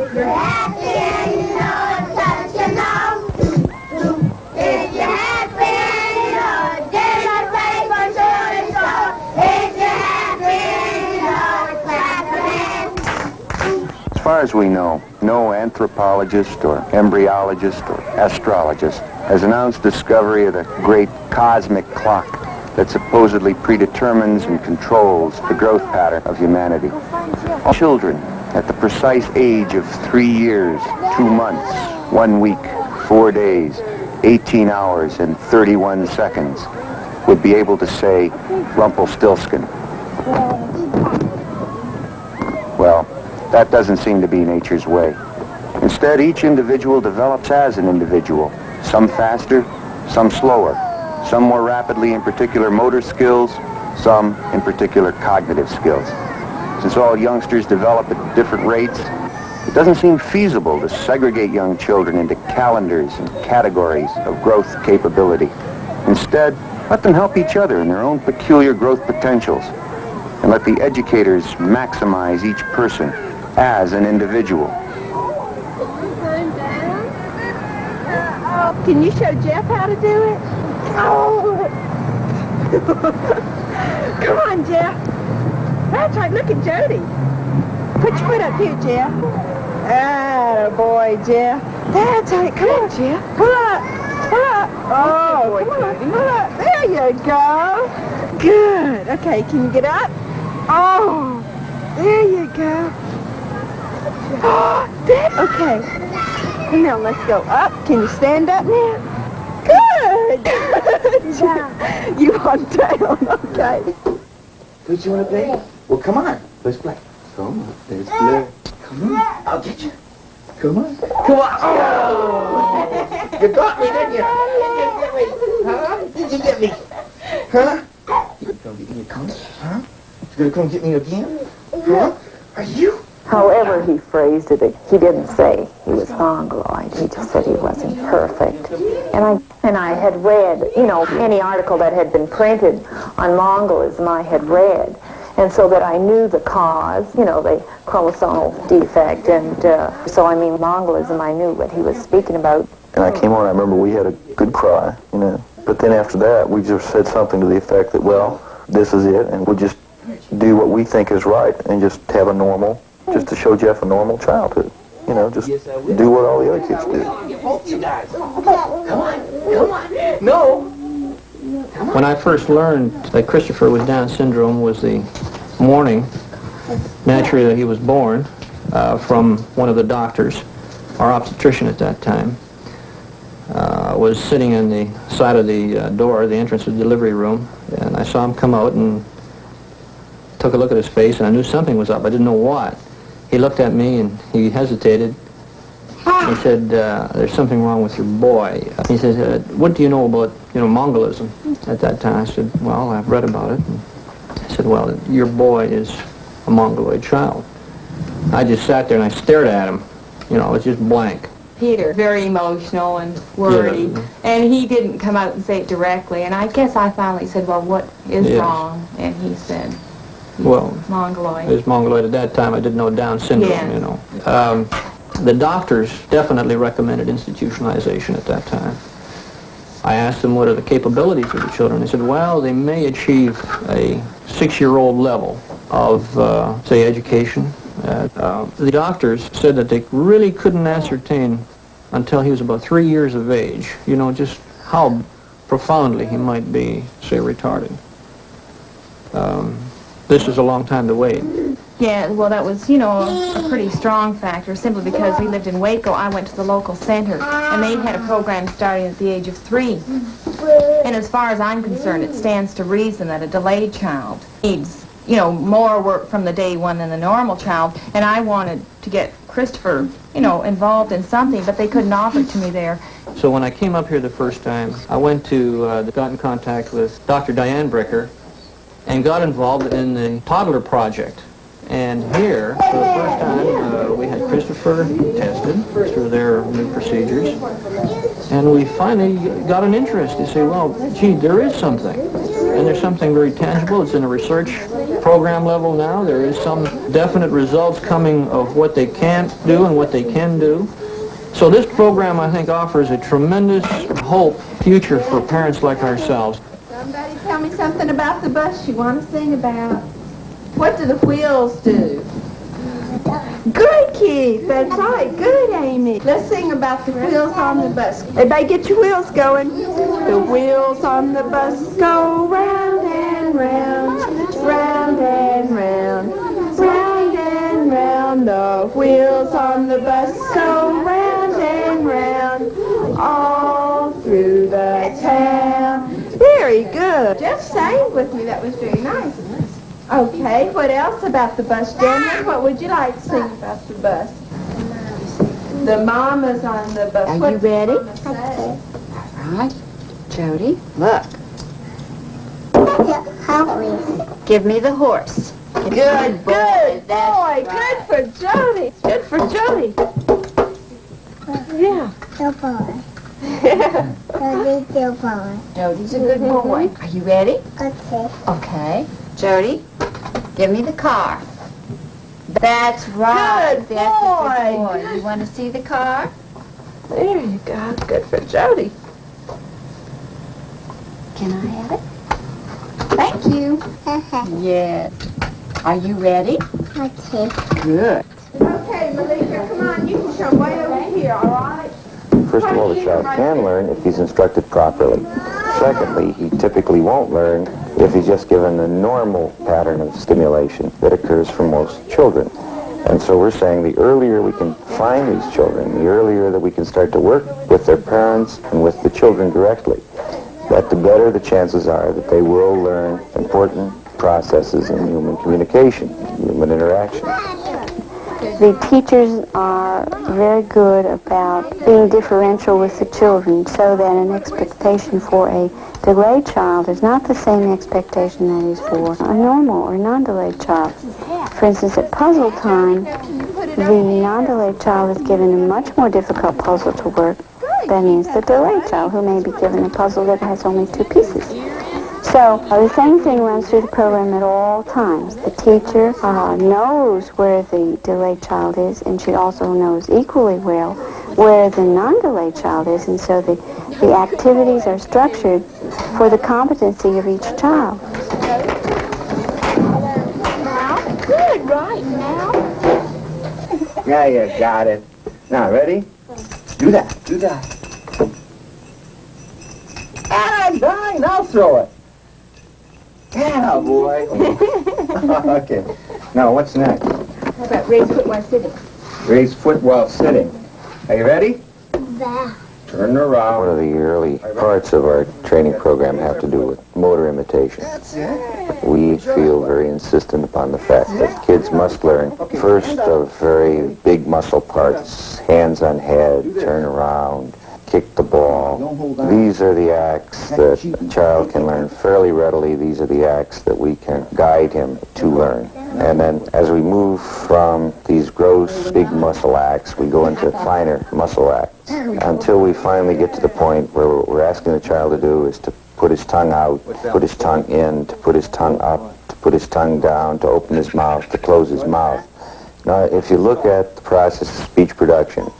If you're happy and you know it, don't you know? If you're happy and you know it, give a break for doing so. If you're happy and you know it, clap your hands. As far as we know, no anthropologist or embryologist or astrologist has announced discovery of the great cosmic clock that supposedly predetermines and controls the growth pattern of humanity. All children at the precise age of 3 years, 2 months, 1 week, 4 days, 18 hours, and 31 seconds would be able to say Rumpelstiltskin. Well, that doesn't seem to be nature's way. Instead, each individual develops as an individual, some faster, some slower, some more rapidly in particular motor skills, some in particular cognitive skills. Since all youngsters develop at different rates, it doesn't seem feasible to segregate young children into calendars and categories of growth capability. Instead, let them help each other in their own peculiar growth potentials, and let the educators maximize each person as an individual. Can you show Jeff how to do it? Oh! Come on, Jeff. That's right, look at Jody. Put your foot up here, Jeff. Oh, boy, Jeff. That's right, come on, Jeff. Pull up, pull up. Oh, come on, pull up. There you go. Good. Okay, can you get up? Oh, there you go. Oh, okay. And now let's go up. Can you stand up now? Good. Yeah. You on down, okay. Don't you want to play? Well, come on. Let's play. Come on. There's Blair. Come on. I'll get you. Come on. Come on. Oh! You got me, didn't you? Did you get me? Huh? You gonna get me a come? Huh? You gonna come get me again? Huh? Are you? However he phrased it, he didn't say he was mongoloid. He just said he wasn't perfect. And I had read, any article that had been printed on Mongolism I had read. And so that I knew the cause, the chromosomal defect. And so, Mongolism, I knew what he was speaking about. And I came on, I remember we had a good cry, But then after that, we just said something to the effect that, well, this is it, and we'll just do what we think is right and just have a normal, just to show Jeff a normal childhood. Just do what all the other kids do. Both you guys. Come on. No. When I first learned that Christopher with Down syndrome was the morning, naturally, that he was born, from one of the doctors, our obstetrician at that time, was sitting on the side of the door, the entrance of the delivery room, and I saw him come out and took a look at his face, and I knew something was up. I didn't know what. He looked at me and he hesitated. He said, there's something wrong with your boy. He said, what do you know about, Mongolism at that time? I said, well, I've read about it. And I said, well, your boy is a Mongoloid child. I just sat there and I stared at him. It was just blank. Peter, very emotional and worried, and he didn't come out and say it directly. And I guess I finally said, well, what is wrong? And he said, Mongoloid. It was Mongoloid at that time. I didn't know Down syndrome, The doctors definitely recommended institutionalization at that time. I asked them what are the capabilities of the children. They said, well, they may achieve a 6-year-old level of, say, education. The doctors said that they really couldn't ascertain until he was about 3 years of age, just how profoundly he might be, say, retarded. This is a long time to wait. Yeah, well, that was, a pretty strong factor, simply because we lived in Waco. I went to the local center, and they had a program starting at the age of 3. And as far as I'm concerned, it stands to reason that a delayed child needs, more work from the day one than the normal child. And I wanted to get Christopher, involved in something, but they couldn't offer it to me there. So when I came up here the first time, I went to, got in contact with Dr. Diane Bricker and got involved in the toddler project. And here, for the first time, we had Christopher tested through their new procedures. And we finally got an interest. They say, well, gee, there is something. And there's something very tangible. It's in a research program level now. There is some definite results coming of what they can't do and what they can do. So this program, I think, offers a tremendous hope future for parents like ourselves. Somebody tell me something about the bus you want to sing about. What do the wheels do? Good, Keith. That's right. Good, Amy. Let's sing about the wheels on the bus. Everybody get your wheels going. The wheels on the bus go round and round, round and round, round and round. The wheels on the bus go round and round, all through the town. Very good. Jeff sang with me. That was very nice. Okay, what else about the bus, Daniel? What would you like to sing about the bus? The mama's on the bus. Are you ready? All right. Jody, look. Help me. Give me the horse. Good, good boy. That's Good for Jody. Good for Jody. Yeah. Good boy. Jody's good boy. Jody's a good boy. Are you ready? Okay. Okay. Jody, give me the car. That's right. Good That's a boy. good boy. You want to see the car? There you go. Good for Jody. Can I have it? Thank you. Yes. Are you ready? Okay. Good. Okay, Malika, come on. You can come way over here, all right? First of all, the child can learn if he's instructed properly. Secondly, he typically won't learn if he's just given a normal pattern of stimulation that occurs for most children. And so we're saying the earlier we can find these children, the earlier that we can start to work with their parents and with the children directly, that the better the chances are that they will learn important processes in human communication, human interaction. The teachers are very good about being differential with the children so that an expectation for a delayed child is not the same expectation that is for a normal or non-delayed child. For instance, at puzzle time, the non-delayed child is given a much more difficult puzzle to work than is the delayed child, who may be given a puzzle that has only 2 pieces. So the same thing runs through the program at all times. The teacher knows where the delayed child is, and she also knows equally well where the non-delayed child is, and so the activities are structured for the competency of each child. Now, good, right now. Yeah, you got it. Now, ready? Do that. Do that. And fine, I'll throw it. Yeah, boy. Okay. Now, what's next? How about raise foot while sitting? Raise foot while sitting. Are you ready? There. Turn around. One of the early parts of our training program have to do with motor imitation. That's it. We feel very insistent upon the fact that kids must learn first of very big muscle parts, hands on head, turn around, kick the ball. These are the acts that a child can learn fairly readily. These are the acts that we can guide him to learn. And then as we move from these gross big muscle acts, we go into finer muscle acts until we finally get to the point where what we're asking the child to do is to put his tongue out, put his tongue in, to put his tongue up, to put his tongue down, to open his mouth, to close his mouth. Now, if you look at the process of speech production,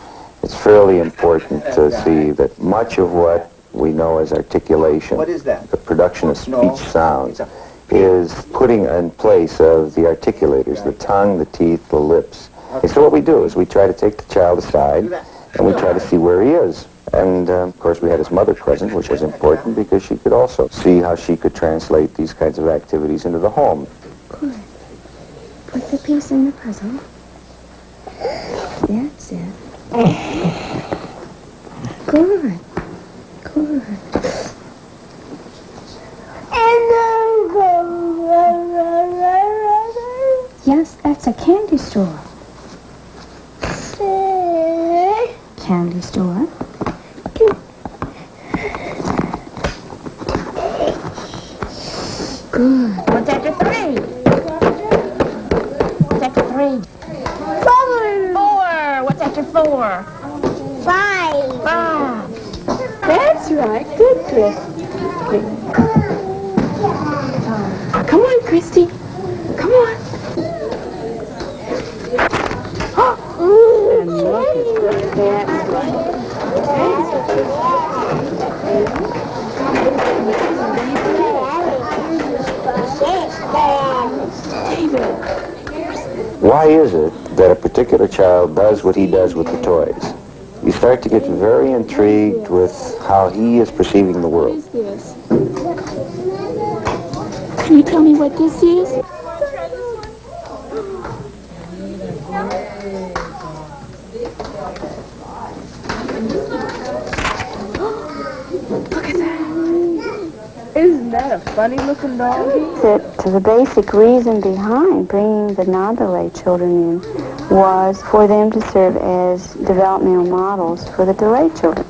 it's fairly important to see that much of what we know as articulation, What is that? the production of speech sounds, is putting in place of the articulators, the tongue, the teeth, the lips. And so what we do is we try to take the child aside and we try to see where he is. And, of course, we had his mother present, which was important because she could also see how she could translate these kinds of activities into the home. Good. Put the piece in the puzzle. That's it. Good. Good. Yes, that's a candy store. Candy store. Good. What's after 3? What's after 3? 4. What's after 4? 5. 5. That's right. Good, Chris. Come on, Christy. Come Come on. And look at that. Why is it that a particular child does what he does with the toys? You start to get very intrigued with how he is perceiving the world. This. Can you tell me what this is? Look at that. Isn't that a funny-looking doggy? The basic reason behind bringing the non-delayed children in was for them to serve as developmental models for the delayed children.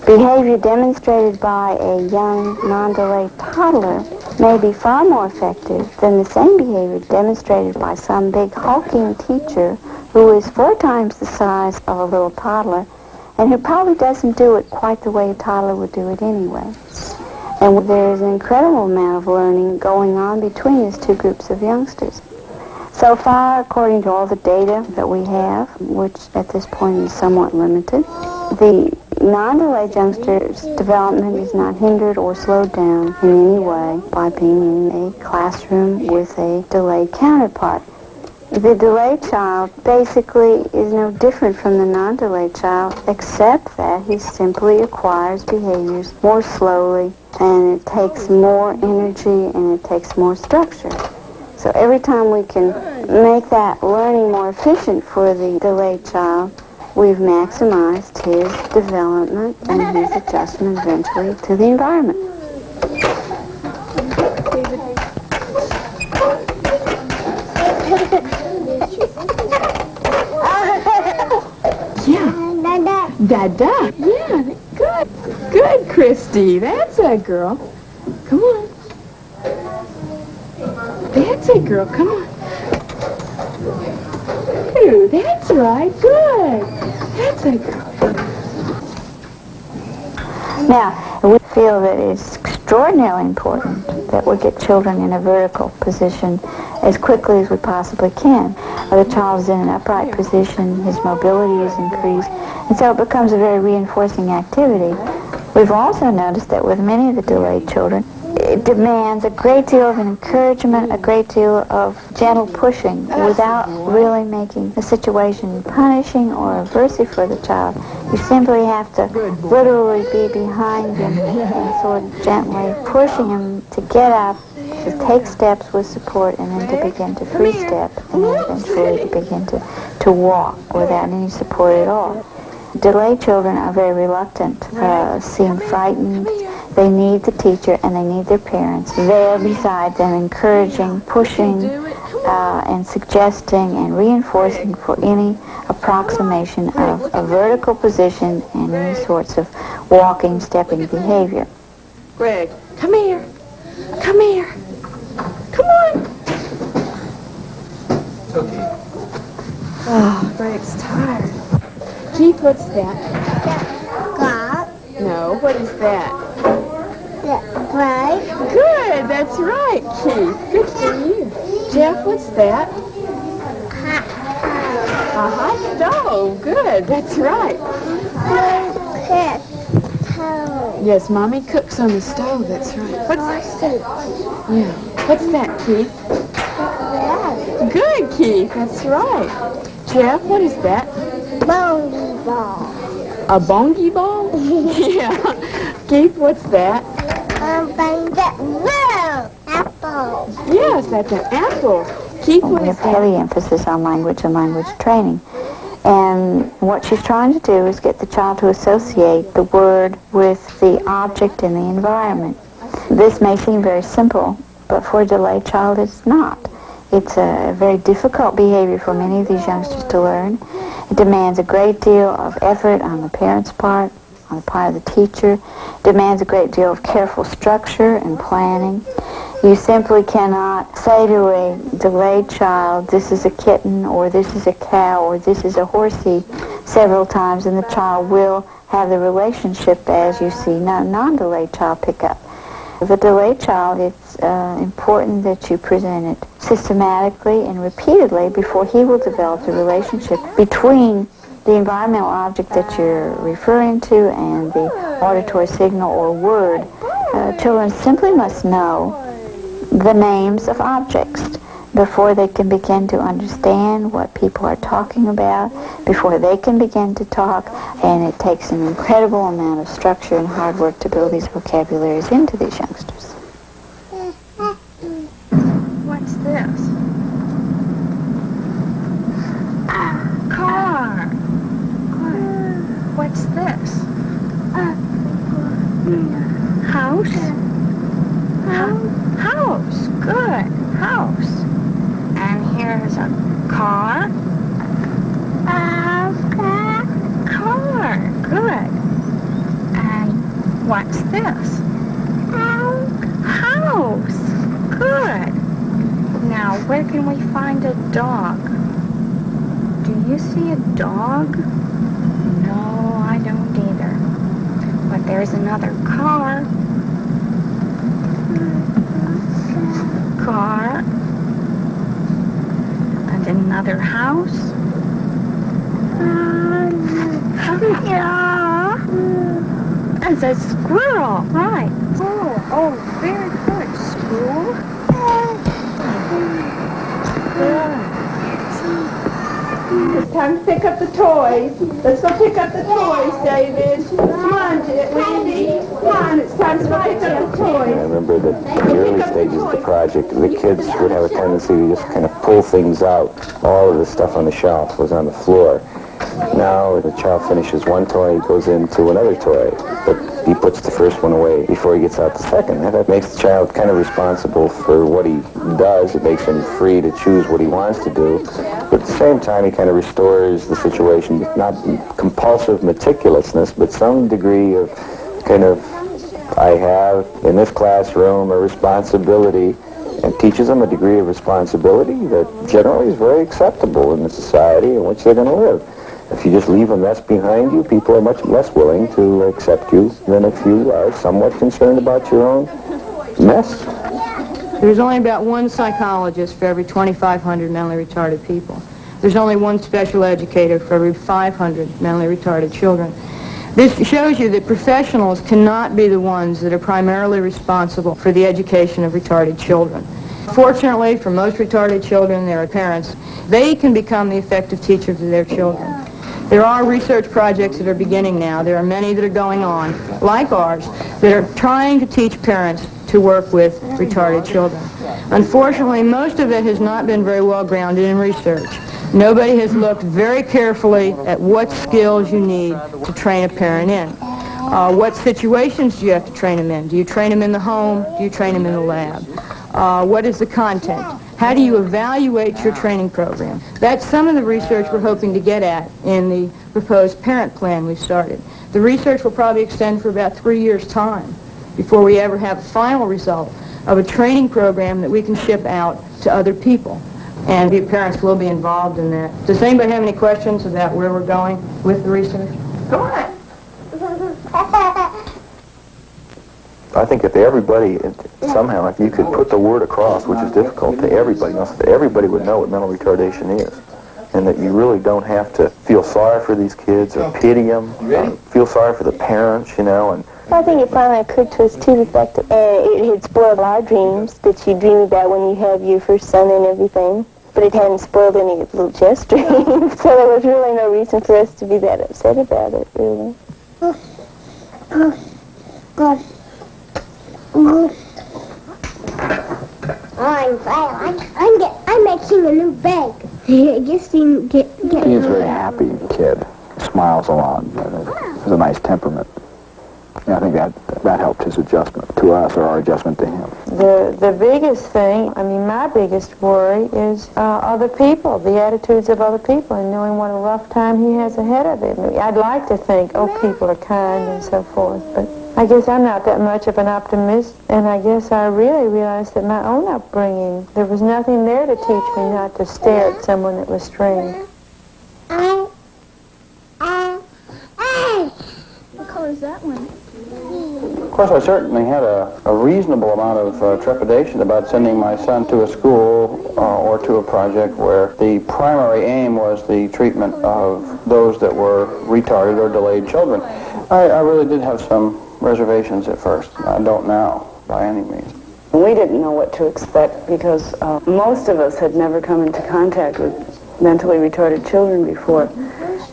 Behavior demonstrated by a young non-delayed toddler may be far more effective than the same behavior demonstrated by some big hulking teacher who is 4 times the size of a little toddler and who probably doesn't do it quite the way a toddler would do it anyway. And there's an incredible amount of learning going on between these two groups of youngsters. So far, according to all the data that we have, which at this point is somewhat limited, the non-delayed youngsters' development is not hindered or slowed down in any way by being in a classroom with a delayed counterpart. The delayed child basically is no different from the non-delayed child, except that he simply acquires behaviors more slowly, and it takes more energy and it takes more structure. So every time we can make that learning more efficient for the delayed child, we've maximized his development and his adjustment eventually to the environment. Yeah. Dada. Yeah, good. Good, Christy. That's a girl. Come on. That's it, girl. Come on. Ooh, that's right. Good. That's it, girl. Now, we feel that it's extraordinarily important that we get children in a vertical position as quickly as we possibly can. The child is in an upright position, his mobility is increased, and so it becomes a very reinforcing activity. We've also noticed that with many of the delayed children, it demands a great deal of encouragement, a great deal of gentle pushing without really making the situation punishing or aversive for the child. You simply have to literally be behind him and sort of gently pushing him to get up, to take steps with support, and then to begin to free step, and then eventually to begin to walk without any support at all. Delayed children are very reluctant, seem frightened. They need the teacher and they need their parents there beside them, encouraging, pushing, and suggesting and reinforcing for any approximation of a vertical position and any sorts of walking, stepping behavior. Greg, come here. Come here. Come on. Okay. Oh, Greg's tired. Keith, what's that? No, what is that? Right? Good, that's right, Keith. Good for you. Jeff, what's that? A hot stove. Good, that's right. Yes, Mommy cooks on the stove, that's right. What's that? Yeah. What's that, Keith? Good, Keith, that's right. Jeff, what is that? Bongy ball. A bongy ball? Yeah. Keith, what's that? Apple. Yes, that's an apple. Keith, what We is have heavy that? emphasis on language and language training. And what she's trying to do is get the child to associate the word with the object in the environment. This may seem very simple, but for a delayed child it's not. It's a very difficult behavior for many of these youngsters to learn. It demands a great deal of effort on the parent's part, on the part of the teacher. It demands a great deal of careful structure and planning. You simply cannot say to a delayed child, this is a kitten, or this is a cow, or this is a horsey several times, and the child will have the relationship as you see non-delayed child pick up. The delayed child, it's important that you present it systematically and repeatedly before he will develop the relationship between the environmental object that you're referring to and the auditory signal or word. Children simply must know the names of objects before they can begin to understand what people are talking about, before they can begin to talk, and it takes an incredible amount of structure and hard work to build these vocabularies into these youngsters. What's this? Car. What's this? House. House. Good. House. And here's a car. Car. Good. And what's this? House. Good. Now, where can we find a dog? Do you see a dog? No, I don't either. But there's another car. Car. And another house. Yeah. There's a squirrel. Right. Oh, very good. School. It's time to pick up the toys. Let's go pick up the toys, David. Come on, Wendy. Come on, it's time to go pick up the I toys. remember that in the early stages of the project, the kids would have a tendency to just kind of pull things out. All of the stuff on the shelf was on the floor. Now, the child finishes one toy, he goes into another toy, but he puts the first one away before he gets out the second. And that makes the child kind of responsible for what he does. It makes him free to choose what he wants to do. But at the same time, he kind of restores the situation with not compulsive meticulousness, but some degree of kind of, I have in this classroom a responsibility, and teaches them a degree of responsibility that generally is very acceptable in the society in which they're going to live. If you just leave a mess behind you, people are much less willing to accept you than if you are somewhat concerned about your own mess. There's only about one psychologist for every 2,500 mentally retarded people. There's only one special educator for every 500 mentally retarded children. This shows you that professionals cannot be the ones that are primarily responsible for the education of retarded children. Fortunately, for most retarded children, their parents, they can become the effective teachers of their children. There are research projects that are beginning now. There are many that are going on, like ours, that are trying to teach parents to work with retarded children. Unfortunately, most of it has not been very well grounded in research. Nobody has looked very carefully at what skills you need to train a parent in. What situations do you have to train them in? Do you train them in the home? Do you train them in the lab? What is the content? How do you evaluate your training program? That's some of the research we're hoping to get at in the proposed parent plan we've started. The research will probably extend for about 3 years' time before we ever have a final result of a training program that we can ship out to other people. And the parents will be involved in that. Does anybody have any questions about where we're going with the research? Go on. I think if everybody, somehow, if you could put the word across, which is difficult, to everybody, that everybody would know what mental retardation is. And that you really don't have to feel sorry for these kids or pity them, or feel sorry for the parents, you know. And I think it finally occurred to us, too, the fact that it had spoiled our dreams that you dream about when you have your first son and everything. But it hadn't spoiled any of little Jeff's dreams, so there was really no reason for us to be that upset about it, really. I'm making a new bag. I guess you get. He's a very happy kid. Smiles a lot. Has a nice temperament. And I think that helped his adjustment to us, or our adjustment to him. The biggest thing, I mean, my biggest worry is other people, the attitudes of other people, and knowing what a rough time he has ahead of him. I'd like to think, oh, people are kind and so forth, but I guess I'm not that much of an optimist, and I guess I really realized that my own upbringing, there was nothing there to teach me not to stare at someone that was strange. What color is that one? course, I certainly had a reasonable amount of trepidation about sending my son to a school or to a project where the primary aim was the treatment of those that were retarded or delayed children. I really did have some reservations at first. I don't now, by any means. We didn't know what to expect because most of us had never come into contact with mentally retarded children before.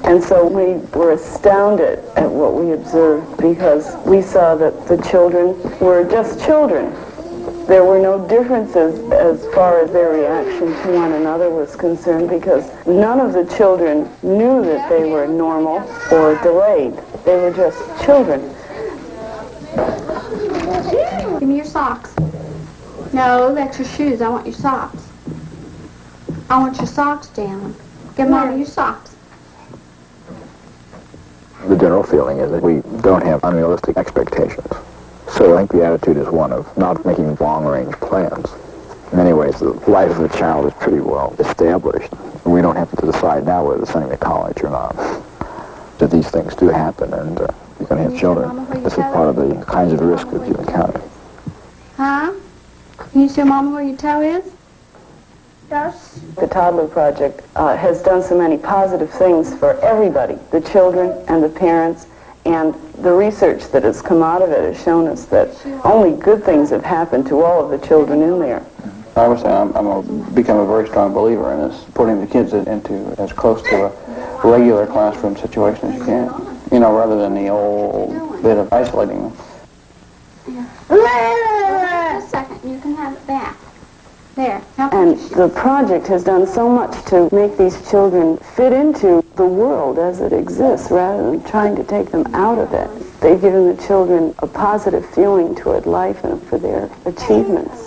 And so we were astounded at what we observed because we saw that the children were just children. There were no differences as far as their reaction to one another was concerned because none of the children knew that they were normal or delayed. They were just children. Give me your socks. No, that's your shoes. I want your socks. I want your socks, Dan. Give Mommy your socks. The general feeling is that we don't have unrealistic expectations. So I think the attitude is one of not making long-range plans. In many ways, the life of a child is pretty well established. We don't have to decide now whether to send him to college or not. That these things do happen, and you're going to have children. This is part of the kinds of risks that you encounter. Huh? Can you show Mama where your toe is? Yes. The Toddler Project has done so many positive things for everybody, the children and the parents, and the research that has come out of it has shown us that only good things have happened to all of the children in there. I would say I'm become a very strong believer in this, putting the kids into as close to a regular classroom situation as you can, you know, rather than the old bit of isolating them. Just a second, you can have it back. There. And the project has done so much to make these children fit into the world as it exists rather than trying to take them out of it. They've given the children a positive feeling toward life and for their achievements.